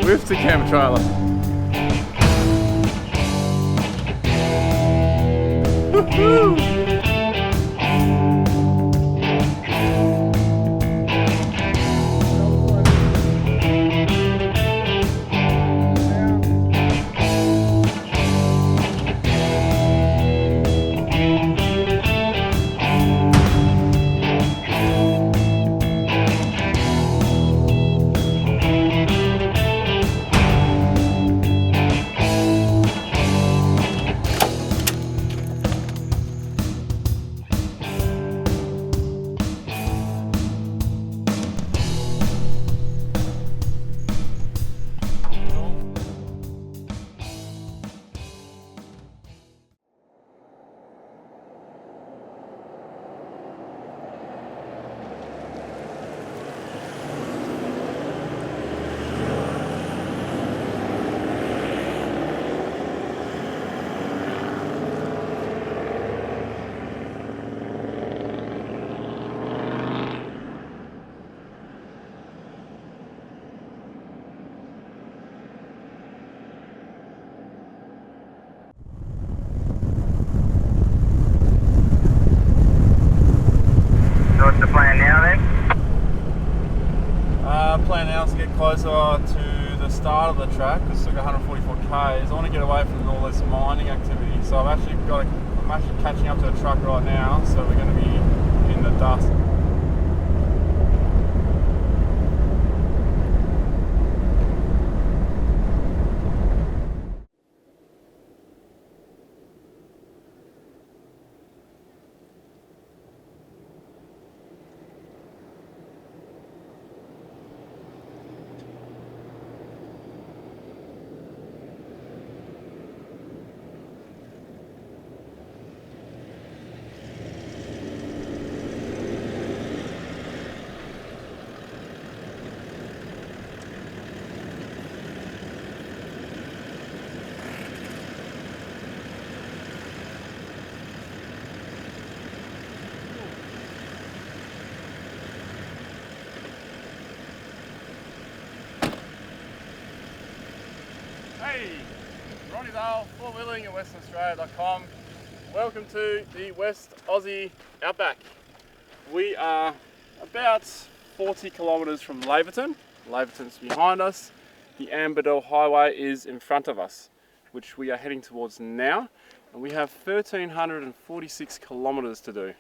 with the cam trailer. Woohoo! What's the plan now then? Plan now is to get closer to the start of the track because it's like 144 k's. I want to get away from all this mining activity, so I'm actually catching up to the truck right now, so we're going to be in the dust. Hey, Ronny Dahl, four-wheeling at westernaustralia.com. Welcome to the West Aussie Outback. We are about 40 kilometres from Laverton. Laverton's behind us. The Dahl Highway is in front of us, which we are heading towards now. And we have 1,346 kilometres to do.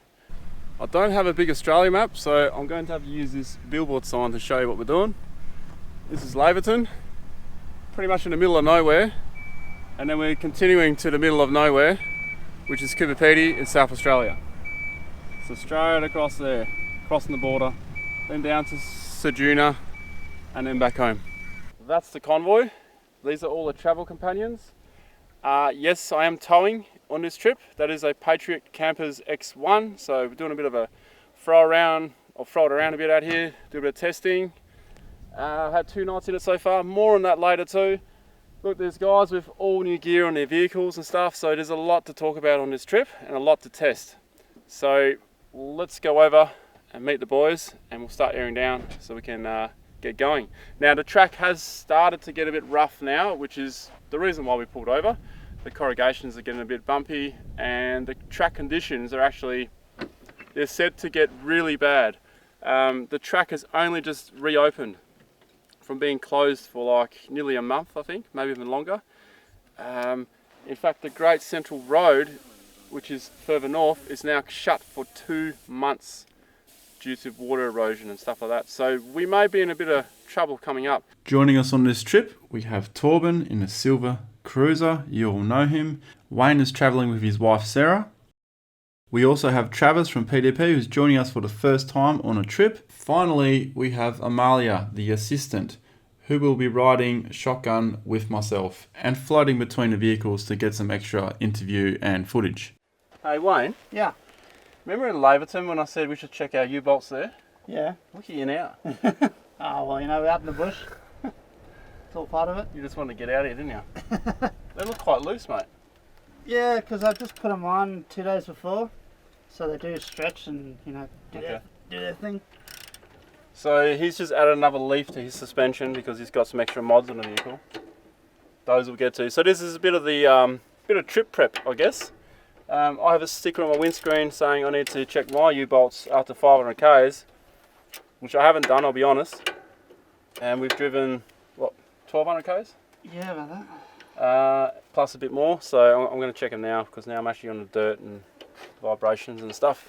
I don't have a big Australia map, so I'm going to have to use this billboard sign to show you what we're doing. This is Laverton, pretty much in the middle of nowhere, and then we're continuing to the middle of nowhere, which is Cooperpedy in South Australia. So straight across there, crossing the border, then down to Ceduna, and then back home. That's the convoy. These are all the travel companions. Yes, I am towing on this trip. That is a Patriot Campers X1, so we're doing a bit of a throw it around a bit out here, do a bit of testing. I've had 2 nights in it so far, more on that later too. Look, there's guys with all new gear on their vehicles and stuff, so there's a lot to talk about on this trip and a lot to test. So let's go over and meet the boys and we'll start airing down so we can get going. Now the track has started to get a bit rough now, which is the reason why we pulled over. The corrugations are getting a bit bumpy and the track conditions are actually, they're said to get really bad. The track has only just reopened from being closed for like nearly a month, I think, maybe even longer. In fact, the Great Central Road, which is further north, is now shut for 2 months due to water erosion and stuff like that. So we may be in a bit of trouble coming up. Joining us on this trip, we have Torben in a silver cruiser. You all know him. Wayne is traveling with his wife, Sarah. We also have Travis from PDP, who's joining us for the first time on a trip. Finally, we have Amalia, the assistant, who will be riding shotgun with myself and floating between the vehicles to get some extra interview and footage. Hey Wayne. Yeah. Remember in Laverton when I said we should check our U-bolts there? Yeah. Look at you now. Oh, well, you know, we're out in the bush. It's all part of it. You just wanted to get out of here, didn't you? They look quite loose, mate. Yeah, because I just put them on 2 days before. So they do stretch and, you know, do their thing. So he's just added another leaf to his suspension because he's got some extra mods on the vehicle. Those we'll get to. So this is a bit of the bit of trip prep, I guess. I have a sticker on my windscreen saying I need to check my U-bolts after 500 k's, which I haven't done, I'll be honest. And we've driven, what, 1200 k's? Yeah, about that. Plus a bit more, so I'm going to check them now because now I'm actually on the dirt and vibrations and stuff.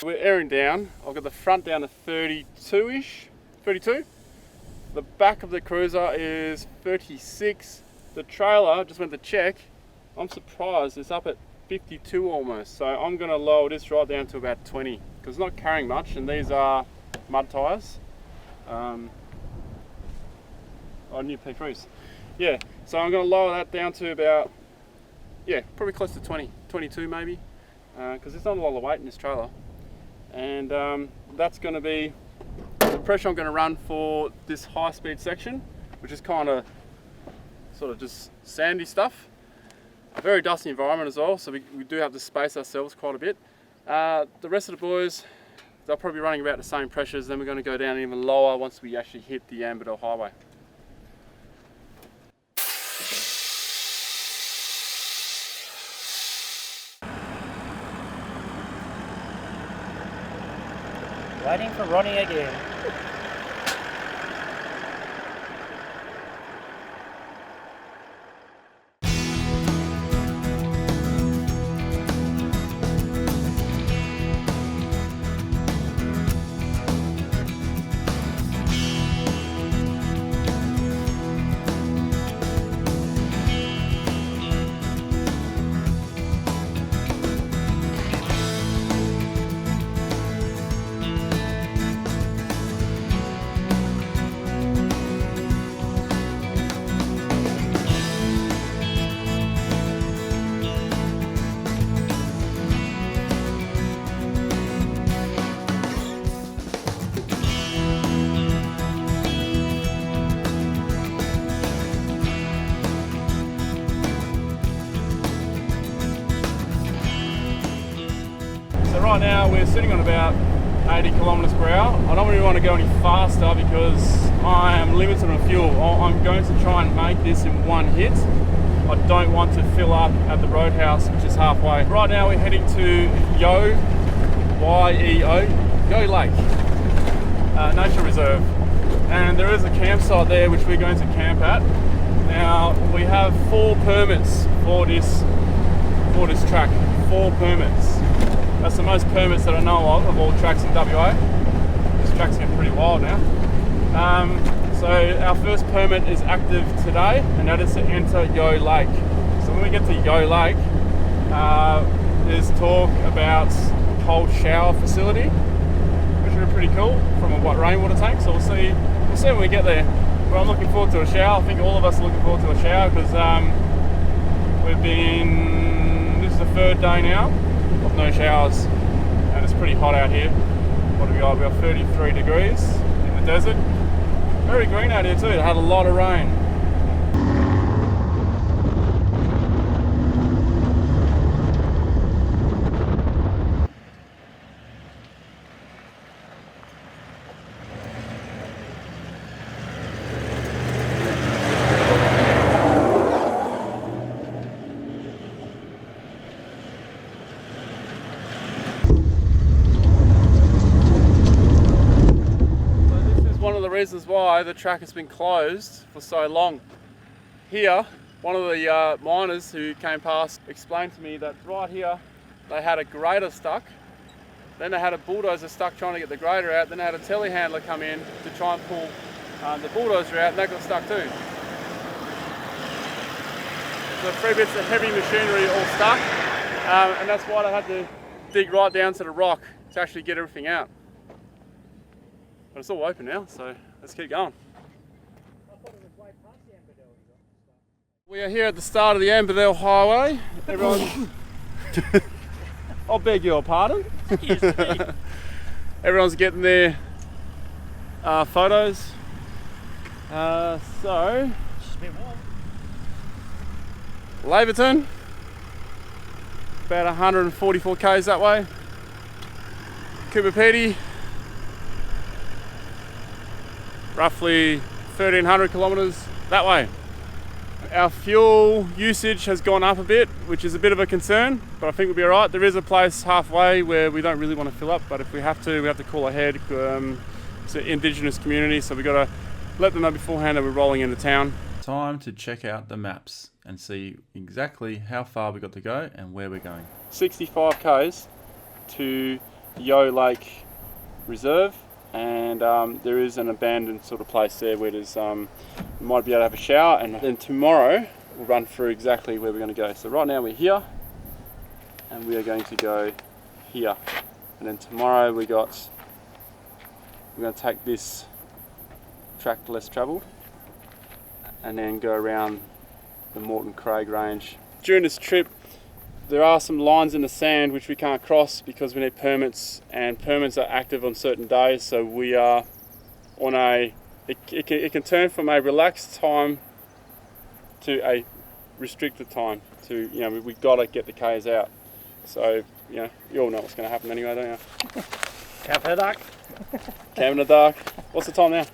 We're airing down. I've got the front down to 32-ish, 32. The back of the cruiser is 36. The trailer, just went to check, I'm surprised it's up at 52 almost. So I'm going to lower this right down to about 20 because it's not carrying much, and these are mud tyres. New P3s. Yeah, so I'm going to lower that down to about, yeah, probably close to 20, 22 maybe, because there's not a lot of weight in this trailer. And that's going to be the pressure I'm going to run for this high speed section, which is kind of sort of just sandy stuff. A very dusty environment as well, so we do have to space ourselves quite a bit. The rest of the boys, they'll probably be running about the same pressures, then we're going to go down even lower once we actually hit the Ambler Highway. Waiting for Ronny again. Right now we're sitting on about 80 kilometers per hour. I don't really want to go any faster because I am limited on fuel. I'm going to try and make this in one hit. I don't want to fill up at the roadhouse, which is halfway. Right now we're heading to Yo Lake Nature Reserve, and there is a campsite there which we're going to camp at. Now we have 4 permits for this track. 4 permits. That's the most permits that I know of all tracks in WA. This track's getting pretty wild now. So our first permit is active today, and that is to enter Yo Lake. So when we get to Yo Lake, there's talk about a cold shower facility, which would be pretty cool, from a rainwater tank. So we'll see when we get there. But I'm looking forward to a shower. I think all of us are looking forward to a shower because this is the 3rd day now of no showers, and it's pretty hot out here. What have we got? We got 33 degrees in the desert. Very green out here too. It had a lot of rain. Reasons why the track has been closed for so long. Here, one of the miners who came past explained to me that right here they had a grader stuck, then they had a bulldozer stuck trying to get the grader out, then they had a telehandler come in to try and pull the bulldozer out, and that got stuck too. So 3 bits of heavy machinery all stuck, and that's why they had to dig right down to the rock to actually get everything out. But it's all open now, so let's keep going. We are here at the start of the Ambler Highway. Everyone, I'll beg your pardon. Everyone's getting their photos. So, It's just a bit warm. Laverton, about 144 k's that way. Cooper Pedy, roughly 1,300 kilometres that way. Our fuel usage has gone up a bit, which is a bit of a concern, but I think we'll be alright. There is a place halfway where we don't really want to fill up, but if we have to call ahead. It's an Indigenous community, so we've got to let them know beforehand that we're rolling into town. Time to check out the maps and see exactly how far we've got to go and where we're going. 65 k's to Yo Lake Reserve, and there is an abandoned sort of place there where there's we might be able to have a shower, and then tomorrow we'll run through exactly where we're going to go. So right now we're here and we are going to go here, and then tomorrow we're going to take this track less travelled and then go around the Moreton Craig range. During this trip there are some lines in the sand which we can't cross because we need permits, and permits are active on certain days, so we are on it can turn from a relaxed time to a restricted time. To, you know, we've got to get the Ks out. So, you know, you all know what's going to happen anyway, don't you? Camp in the dark. Camp in the dark. What's the time now?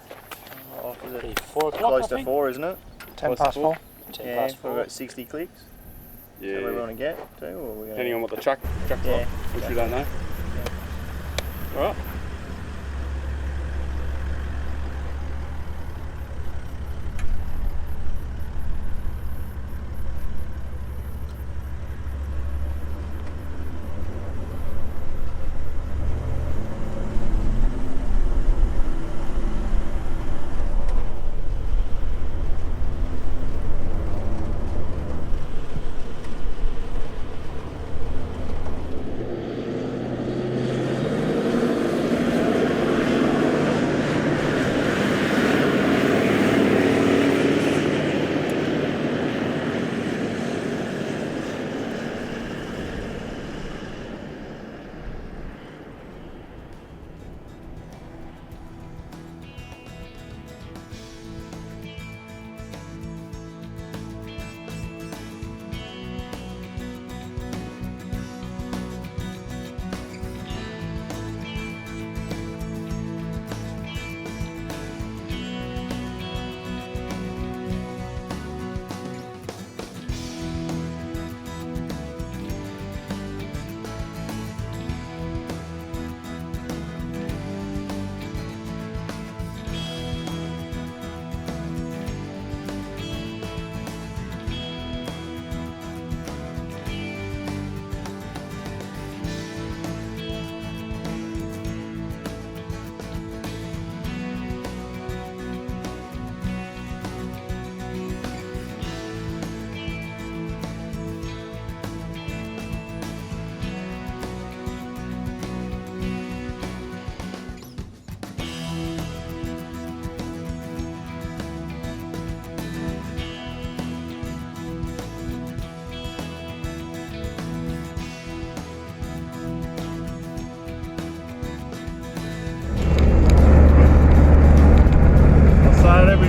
Oh, is it 4 o'clock, close I to think. 4, isn't it? 10 What's past the 4. 10 Yeah, past we've 4. got 60 clicks. Yeah. Is that where we want to get to? Or we Depending on what the truck's Yeah. like, which we don't know. Alright.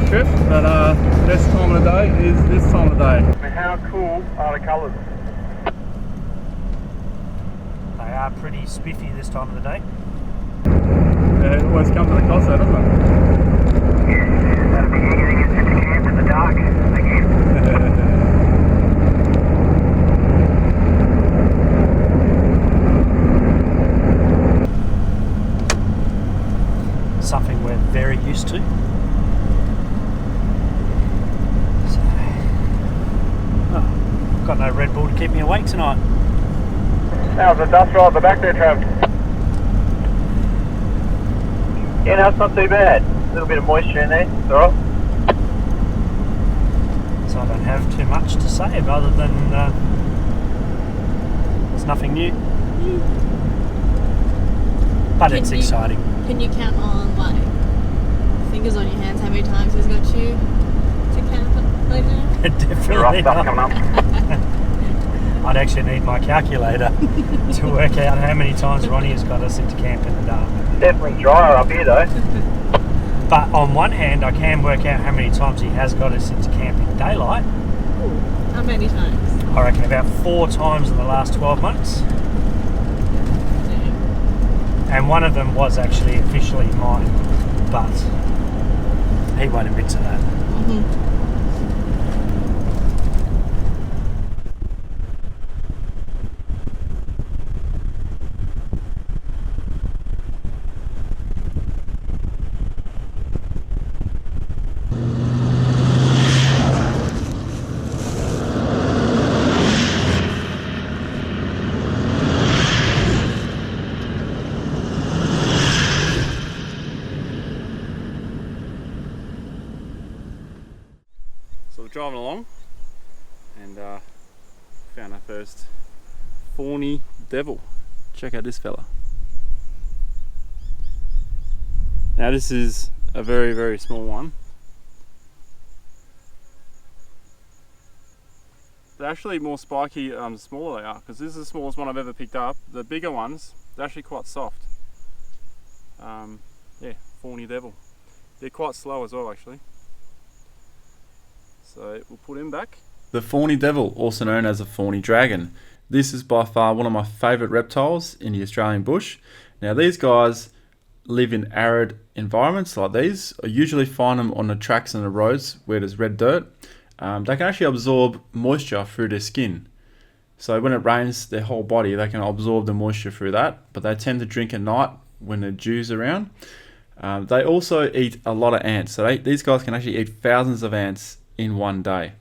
Trip, but best time of the day is this time of the day. How cool are the colours? They are pretty spiffy this time of the day. Yeah, it always comes at a cost, though, doesn't it? That'll be easy to get to camp in the dark again. Something we're very used to. Got no Red Bull to keep me awake tonight. How's the dust roll at the back there, Trav? Yeah, no, it's not too bad. A little bit of moisture in there, it's alright. So I don't have too much to say other than it's nothing new. But it's exciting. Can you count on, like, fingers on your hands how many times he's got you to camp it later? Definitely The rough stuff not. coming up. I'd actually need my calculator to work out how many times Ronny has got us into camp in the dark. Definitely drier up here though. But on one hand, I can work out how many times he has got us into camp in daylight. Ooh, How many times? I reckon about 4 times in the last 12 months. Damn. And one of them was actually officially mine, but he won't admit to that. Mm-hmm. So we're driving along and found our first fawny devil. Check out this fella. Now this is a very, very small one. They're actually more spiky the smaller they are, because this is the smallest one I've ever picked up. The bigger ones, they're actually quite soft. Yeah, fawny devil. They're quite slow as well actually. So we'll put him back. The fawny devil, also known as a fawny dragon. This is by far one of my favourite reptiles in the Australian bush. Now these guys live in arid environments like these. I usually find them on the tracks and the roads where there's red dirt. They can actually absorb moisture through their skin. So when it rains their whole body, they can absorb the moisture through that, but they tend to drink at night when the dew's around. They also eat a lot of ants. So these guys can actually eat thousands of ants in one day.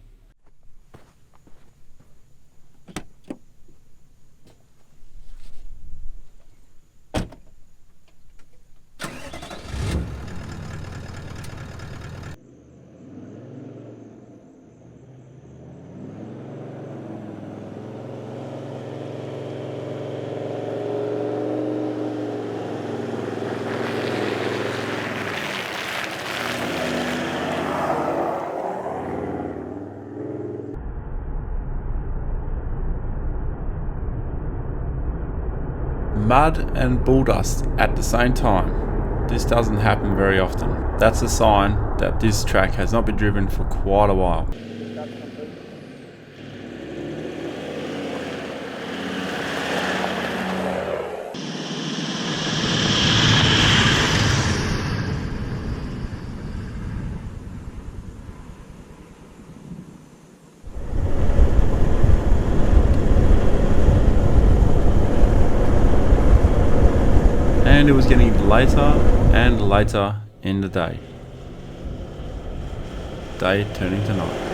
Mud and bull dust at the same time. This doesn't happen very often. That's a sign that this track has not been driven for quite a while. And it was getting later and later in the day. Day turning to night.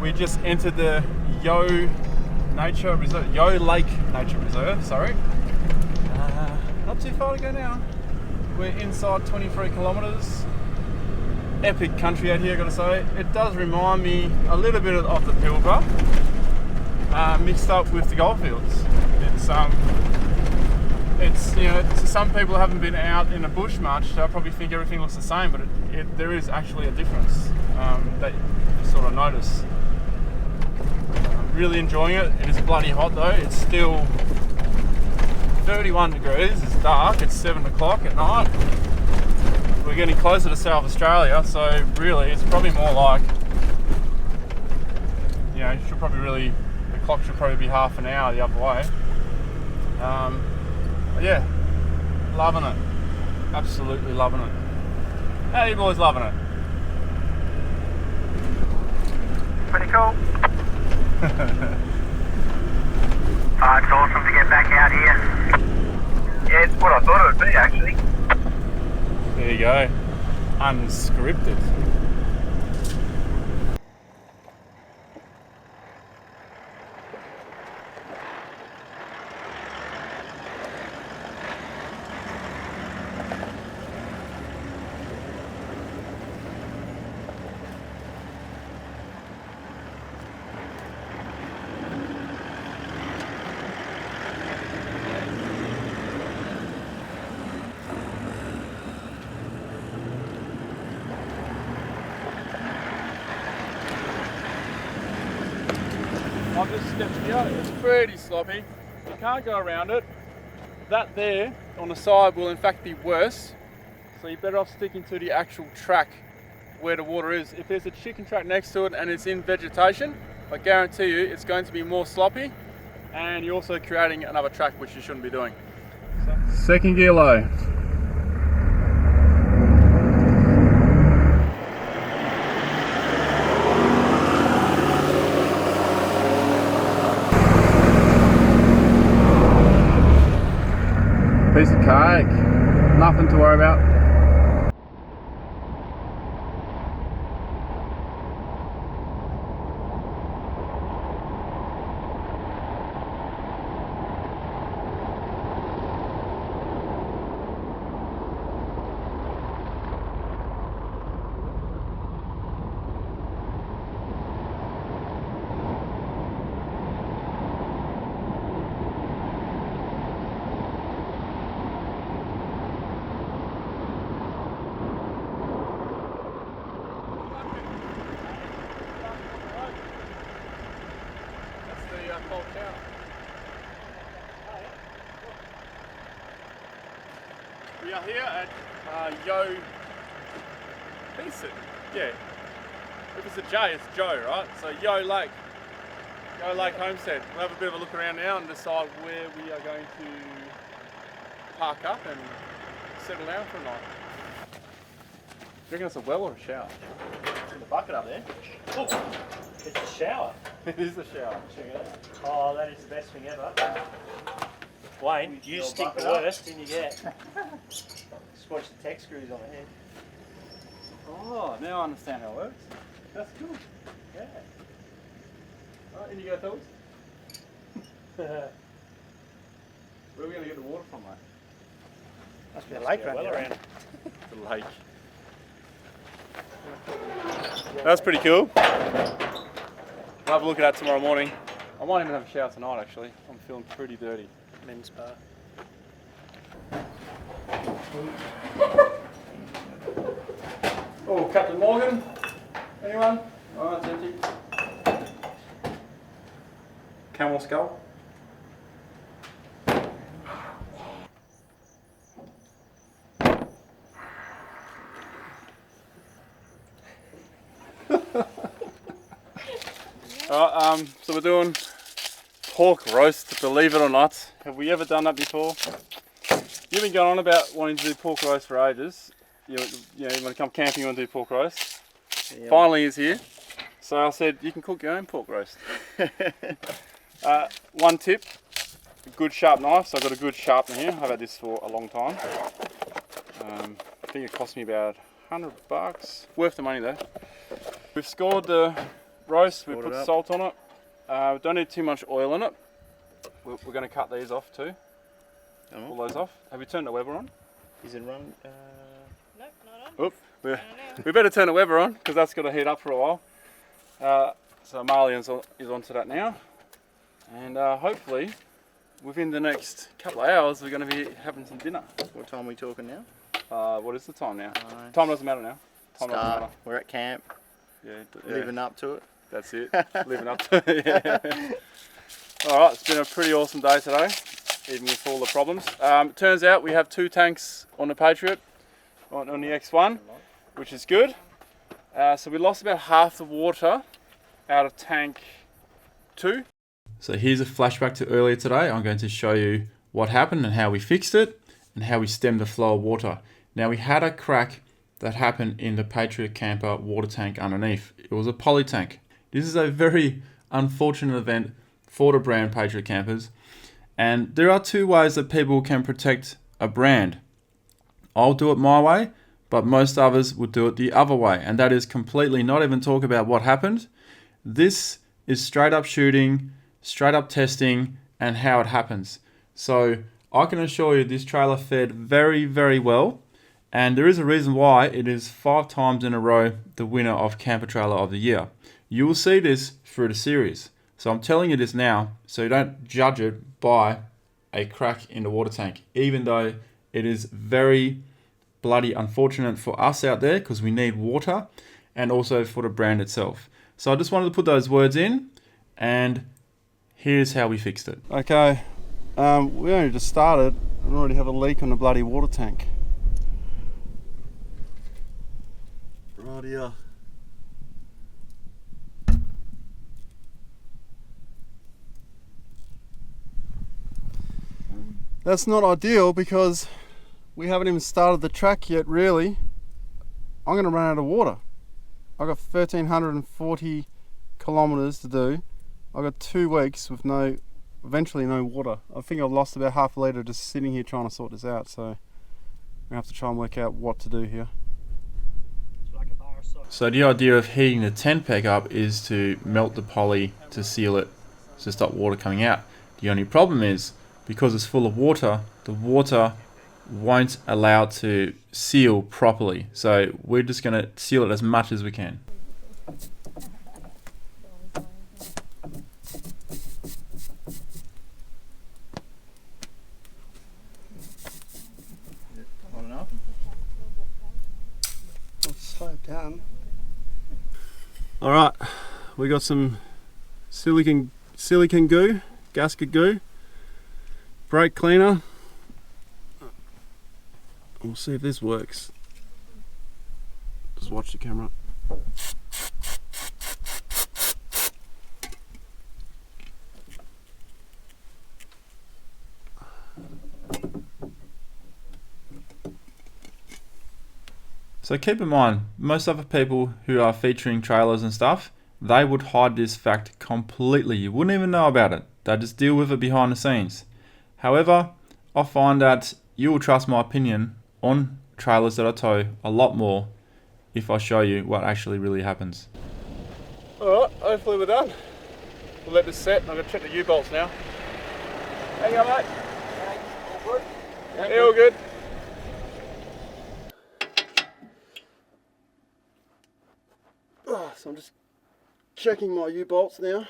We just entered the Yo Lake Nature Reserve, sorry. Not too far to go now. We're inside 23 kilometres. Epic country out here, gotta say. It does remind me a little bit of the Pilbara, mixed up with the goldfields. It's you know, to some people who haven't been out in the bush much, they'll probably think everything looks the same, but there is actually a difference that you sort of notice. I'm really enjoying it. It is bloody hot though. It's still 31 degrees. It's dark. It's 7 o'clock at night. We're getting closer to South Australia, so really it's probably more like, you know, the clock should probably be half an hour the other way. Yeah, loving it. Absolutely loving it. How are you boys loving it? Pretty cool. It's awesome to get back out here. Yeah, it's what I thought it would be actually. There you go. Unscripted. I've just stepped here, it's pretty sloppy. You can't go around it. That there on the side will in fact be worse. So you're better off sticking to the actual track where the water is. If there's a chicken track next to it and it's in vegetation, I guarantee you it's going to be more sloppy, and you're also creating another track which you shouldn't be doing. Second gear low. Piece of cake, nothing to worry about. We are here at Yo. Yeah. If it's a J, it's Joe, right? So Yo Lake Homestead. We'll have a bit of a look around now and decide where we are going to park up and settle down for a night. Do you reckon it's a well or a shower? It's in the bucket up there. Oh, it's a shower. It is a shower. Check it out. Oh, that is the best thing ever. Wayne, you stick the worst and you get. Just watch the tech screws on the head. Oh, now I understand how it works. That's cool. Yeah. Alright, in you go, fellas. Where are we going to get the water from, mate? Must be a lake Well around around. here. The lake. That's pretty cool. I'll have a look at that tomorrow morning. I might even have a shower tonight, actually. I'm feeling pretty dirty. Men's spa. Oh, Captain Morgan. Anyone? Oh, it's empty. Camel skull. Alright, so we're doing pork roast, believe it or not. Have we ever done that before? You've been going on about wanting to do pork roast for ages. You know, when you come camping you want to do pork roast. Yeah. Finally he's here. So I said, you can cook your own pork roast. One tip, a good sharp knife. So I've got a good sharpener here. I've had this for a long time. I think it cost me about $100. Worth the money though. We've scored the roast. We Salt put it up. salt on it. We don't need too much oil in it. We're going to cut these off too. Pull those off. Have you turned the Weber on? Is it run? Nope, not on. Oop. We better turn the Weber on because that's got to heat up for a while. So Marley is onto that now. And hopefully within the next couple of hours we're going to be having some dinner. What time are we talking now? What is the time now? Time doesn't matter now. Time doesn't matter. We're at camp, Yeah, living up to it. That's it. Living up to it. Yeah. Alright, it's been a pretty awesome day today, even with all the problems. Turns out we have 2 tanks on the Patriot, on the X1, which is good. So we lost about half the water out of tank 2. So here's a flashback to earlier today. I'm going to show you what happened and how we fixed it and how we stemmed the flow of water. Now we had a crack that happened in the Patriot camper water tank underneath. It was a poly tank. This is a very unfortunate event for the brand Patriot campers. And there are 2 ways that people can protect a brand. I'll do it my way, but most others would do it the other way. And that is completely not even talk about what happened. This is straight up shooting, straight up testing, and how it happens. So I can assure you this trailer fared very, very well. And there is a reason why it is 5 times in a row the winner of Camper Trailer of the Year. You will see this through the series. So I'm telling you this now, so you don't judge it by a crack in the water tank, even though it is very bloody unfortunate for us out there because we need water, and also for the brand itself. So I just wanted to put those words in, and here's how we fixed it. Okay, we only just started and already have a leak on the bloody water tank. Right here. That's not ideal because we haven't even started the track yet, really. I'm going to run out of water. I've got 1,340 kilometres to do. I've got 2 weeks with eventually no water. I think I've lost about half a litre just sitting here trying to sort this out, so I'm going to have to try and work out what to do here. So the idea of heating the tent peg up is to melt the poly to seal it, to stop water coming out. The only problem is, because it's full of water, the water won't allow it to seal properly. So we're just going to seal it as much as we can. Hot enough? Let's slow it down. Alright, we got some silicon goo, gasket goo, brake cleaner. We'll see if this works. Just watch the camera. So keep in mind, most other people who are featuring trailers and stuff, they would hide this fact completely. You wouldn't even know about it. They just deal with it behind the scenes. However, I find that you will trust my opinion on trailers that I tow a lot more if I show you what actually really happens. Alright, hopefully we're done. We'll let this set. I'm going to check the U-bolts now. How you going, mate? All good? Yeah, all good. So I'm just checking my U-bolts now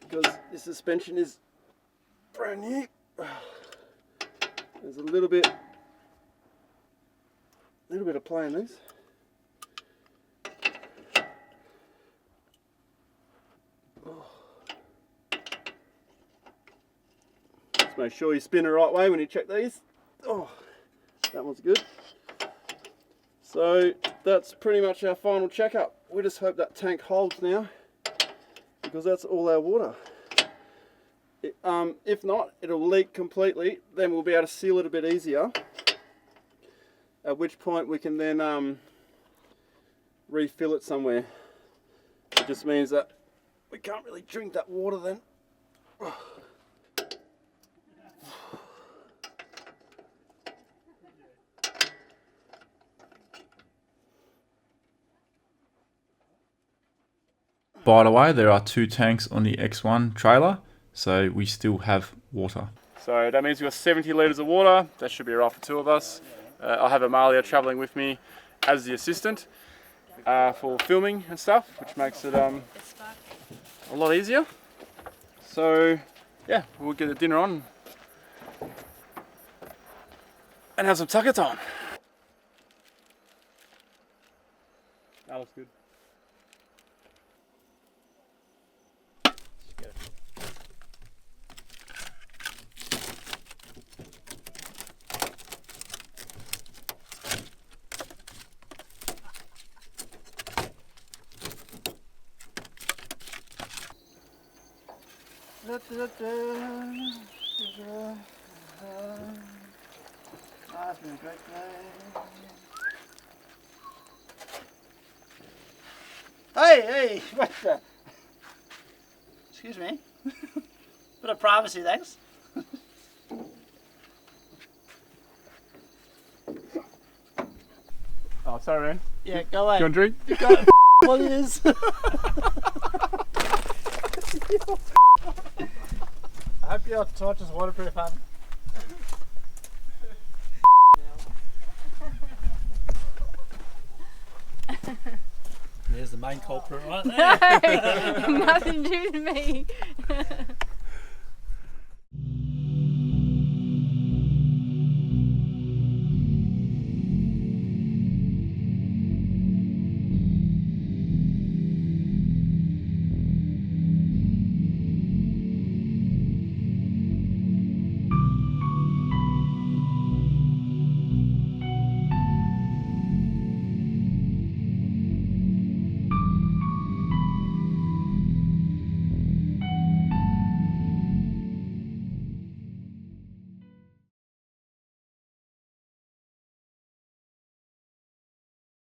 because this suspension is brand new. There's a little bit of play in these. Just make sure you spin the right way when you check these. Oh, that one's good. So that's pretty much our final checkup. We just hope that tank holds now, because that's all our water. If not, it'll leak completely. Then we'll be able to seal it a bit easier. At which point we can then refill it somewhere. It just means that we can't really drink that water then. By the way, there are 2 tanks on the X1 trailer, so we still have water. So that means we've got 70 litres of water. That should be right for 2 of us. I'll have Amalia travelling with me as the assistant for filming and stuff, which makes it a lot easier. So yeah, we'll get the dinner on and have some tucker time. That looks good. It's been a great day. Hey, what the? Excuse me. Bit of privacy, thanks. Oh, sorry, man. Yeah, go away. Do you want a drink? You got it. What it is? I hope your torch is waterproof, hon. There's the main culprit right there. Nothing to do with me.